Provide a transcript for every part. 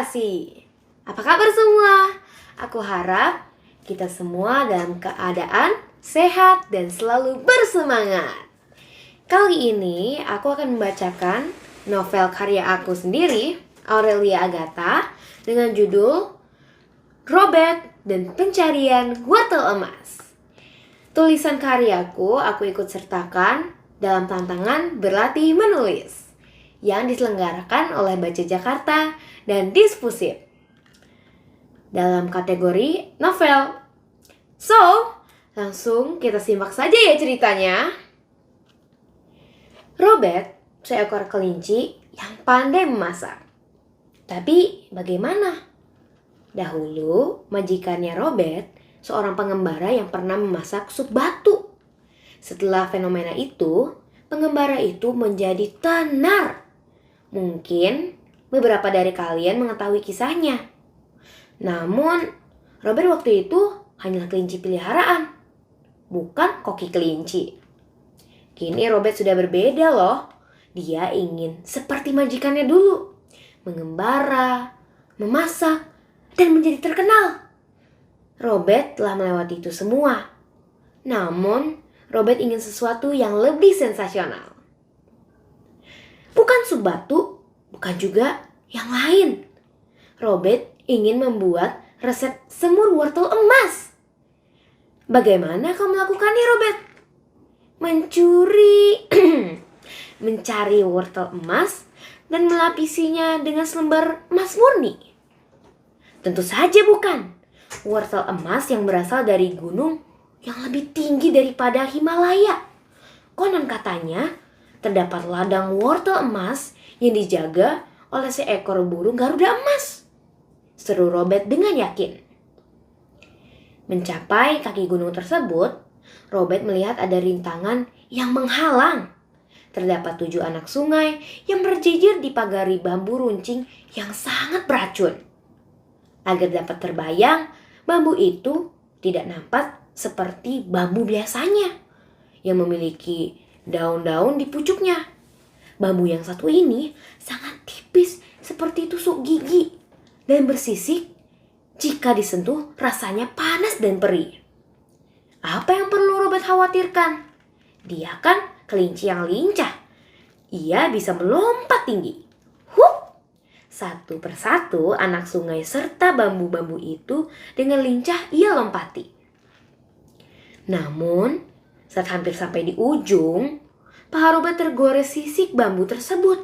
motivasi. Apa kabar semua? Aku harap kita semua dalam keadaan sehat dan selalu bersemangat. Kali ini aku akan membacakan novel karya aku sendiri, Aurelia Agatha, dengan judul Robert dan Pencarian Wortel Emas. Tulisan karyaku aku ikut sertakan dalam tantangan berlatih menulis yang diselenggarakan oleh Baca Jakarta dan Dispusif dalam kategori novel. So, langsung kita simak saja ya ceritanya. Robert, seekor kelinci yang pandai memasak. Tapi bagaimana? Dahulu, majikannya Robert, seorang pengembara yang pernah memasak sup batu. Setelah fenomena itu, pengembara itu menjadi tenar. Mungkin beberapa dari kalian mengetahui kisahnya. Namun, Robert waktu itu hanyalah kelinci peliharaan, bukan koki kelinci. Kini Robert sudah berbeda loh. Dia ingin seperti majikannya dulu, mengembara, memasak, dan menjadi terkenal. Robert telah melewati itu semua. Namun, Robert ingin sesuatu yang lebih sensasional. Bukan sup batu, bukan juga yang lain. Robert ingin membuat resep semur wortel emas. Bagaimana kau melakukannya, Robert? Mencari wortel emas dan melapisinya dengan selembar emas murni? Tentu saja bukan. Wortel emas yang berasal dari gunung yang lebih tinggi daripada Himalaya. Konon katanya, terdapat ladang wortel emas yang dijaga oleh seekor burung Garuda emas. Seru Robert dengan yakin. Mencapai kaki gunung tersebut, Robert melihat ada rintangan yang menghalang. Terdapat 7 anak sungai yang berjejer di pagari bambu runcing yang sangat beracun. Agar dapat terbayang, bambu itu tidak nampak seperti bambu biasanya yang memiliki daun-daun di pucuknya. Bambu yang satu ini sangat tipis seperti tusuk gigi dan bersisik. Jika disentuh rasanya panas dan perih. Apa yang perlu Robert khawatirkan? Dia kan kelinci yang lincah. Ia bisa melompat tinggi. Satu persatu anak sungai serta bambu-bambu itu dengan lincah ia lompati. Namun, saat hampir sampai di ujung, paha Robert tergores sisik bambu tersebut.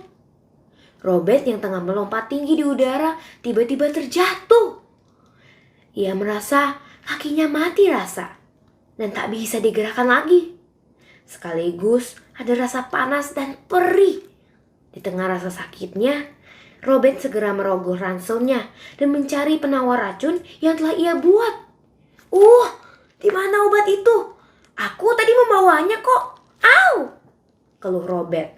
Robert yang tengah melompat tinggi di udara tiba-tiba terjatuh. Ia merasa kakinya mati rasa dan tak bisa digerakkan lagi. Sekaligus ada rasa panas dan perih. Di tengah rasa sakitnya, Robert segera merogoh ranselnya dan mencari penawar racun yang telah ia buat. Di mana obat itu? Aku tadi membawanya kok. Au! Keluh Robert.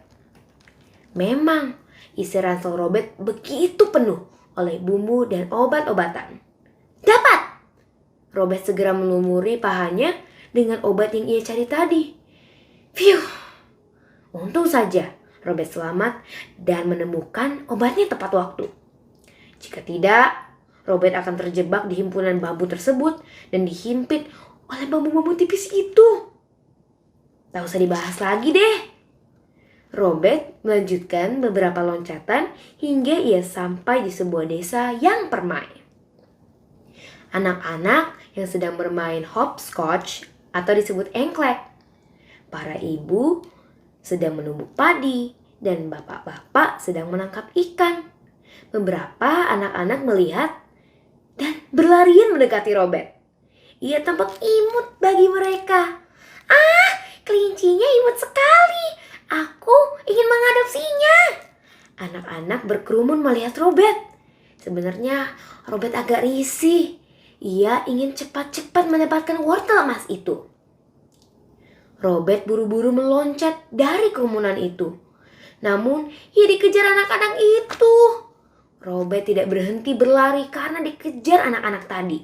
Memang, isi ransel Robert begitu penuh oleh bumbu dan obat-obatan. Dapat! Robert segera melumuri pahanya dengan obat yang ia cari tadi. Phew! Untung saja Robert selamat dan menemukan obatnya tepat waktu. Jika tidak, Robert akan terjebak di himpunan bambu tersebut dan dihimpit oleh bambu-bambu tipis itu. Tak usah dibahas lagi deh. Robert melanjutkan beberapa loncatan hingga ia sampai di sebuah desa yang permai. Anak-anak yang sedang bermain hopscotch atau disebut engklek. Para ibu sedang menumbuk padi dan bapak-bapak sedang menangkap ikan. Beberapa anak-anak melihat dan berlarian mendekati Robert. Ia tampak imut bagi mereka. Kelincinya imut sekali. Aku ingin mengadopsinya. Anak-anak berkerumun melihat Robert. Sebenarnya Robert agak risih. Ia ingin cepat-cepat mendapatkan wortel emas itu. Robert buru-buru meloncat dari kerumunan itu. Namun, ia dikejar anak-anak itu. Robert tidak berhenti berlari karena dikejar anak-anak tadi.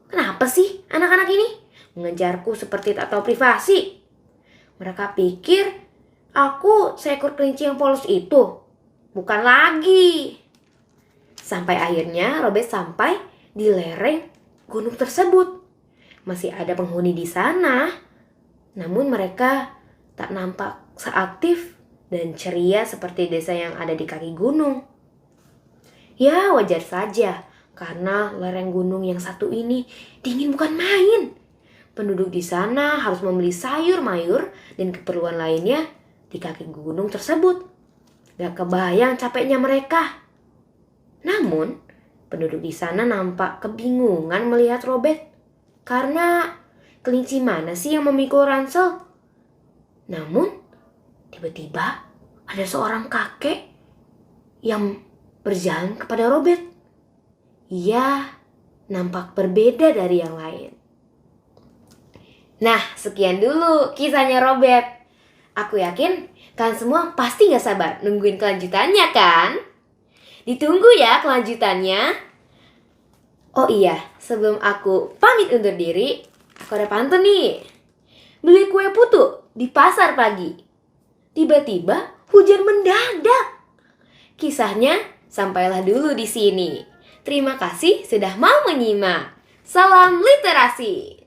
Kenapa sih anak-anak ini mengejarku seperti tak tahu privasi? Mereka pikir aku seekor kelinci yang polos itu. Bukan lagi. Sampai akhirnya Robert sampai di lereng gunung tersebut. Masih ada penghuni di sana, namun mereka tak nampak seaktif dan ceria seperti desa yang ada di kaki gunung. Ya, wajar saja, karena lereng gunung yang satu ini dingin bukan main. Penduduk di sana harus membeli sayur mayur dan keperluan lainnya di kaki gunung tersebut. Gak kebayang capeknya mereka. Namun, penduduk di sana nampak kebingungan melihat Robert. Karena kelinci mana sih yang memikul ransel? Namun, tiba-tiba ada seorang kakek yang berjalan kepada Robert. Ia nampak berbeda dari yang lain. Nah, sekian dulu kisahnya Robert. Aku yakin kalian semua pasti gak sabar nungguin kelanjutannya kan? Ditunggu ya kelanjutannya. Oh iya, sebelum aku pamit undur diri, aku ada pantun nih. Beli kue putu di pasar pagi. Tiba-tiba hujan mendadak. Kisahnya sampailah dulu di sini. Terima kasih sudah mau menyimak. Salam literasi.